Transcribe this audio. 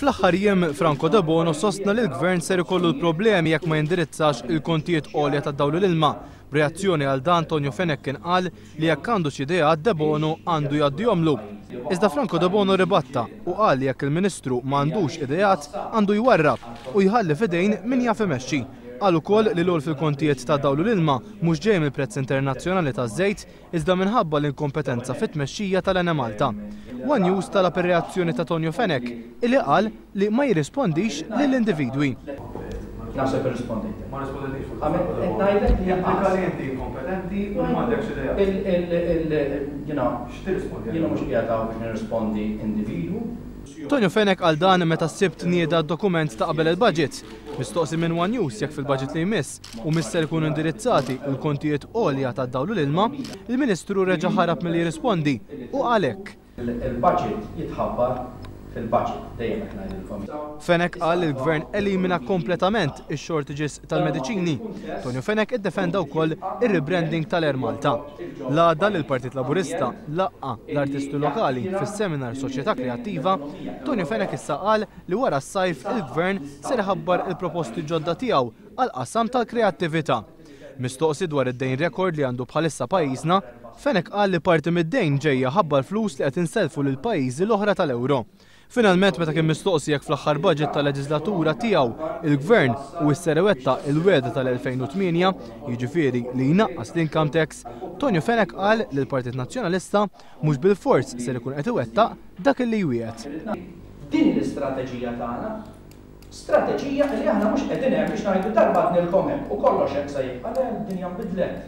Fl-aħħar jiem Franco De Bono sostna li l-Gvern ser ikollu l-problemi jekk ma jindirizzax il-kontijiet għolja tad-dawl l-ilma. B'reazzjoni għal dan Tonio Fenech kien qal li jekk għandu xi ideat De Bono għandu jgħaddihomlu. Iżda Franco De Bono ribatta u qal li jekk il-Ministru m'għandux ideat għandu jwarrab u jħalli f'idejn min jaf imexxi. Qal ukoll li l-għol fil-kontijiet ta' dawl l-ilma mhux ġej mill-prezz internazzjonali taż-żejt iżda minħabba l-inkompetenza fit-tmexxija tal-Ene Malta. One News talab ir-reazzjoni ta' Tonio Fenech illi qal li ma jirrispondix lill-individwi. Naħseb irrispondejt. Ma rispondejtix fuq ngħidlek li inti inkompetenti u m'għandekx idea. X'tirrispondi? Jiena mhux qiegħed biex nirrispondi individwu. Tonio Fenech għal dan meta ssibt nieda d-dokument ta' qabel il-budget. Mistoqsi minn One News jekk fil-budget li jmiss u misser ikunu indirizzati l-kontijiet għolja tad-dawl l-ilma, il-Ministru reġa' ħarab milli jirrispondi u għalhekk. Il-budget jitħabbar fil-budget dejjem qed ngħidilkom. Fenech qal li l-Gvern elimina kompletament ix-shortages tal-mediċini. Tonio Fenech iddefenda wkoll ir-rebranding tal-Air Malta. L-għadda li l-Partit Laburista laqqa l-artisti lokali fis-seminar Soċjetà Kreattiva, Tonio Fenech issa qal li wara s-sajf il-Gvern ser iħabbar il-proposti ġodda tiegħu għall-qasam tal-kreattività. Mistoqsi dwar id-dejn rekord li għandu bħalissa pajjiżna, Fenech qal li parti mid-dejn ġejja ħabba l-flus li qed inselfu lil pajjiżi l-oħra tal-Ewro. Finalment meta kien mistoqsi jekk fl-aħħar budget tal-leġislatura tiegħu il-Gvern u s-serwetta il-weda tal-2008, jiġifieri li jnaqqas l-income tax, Tonio Fenech qal li l-Partit Nazzjonalista mhux bil-fors ser ikun qed iwettaq dak li jwiegħed. Din l-istrateġija tagħna, strateġija li aħna mhux qegħdin hemm biex ngħidu darba nilkom hemm u kollox hekk se jibqa' le d-dinja nbidlet.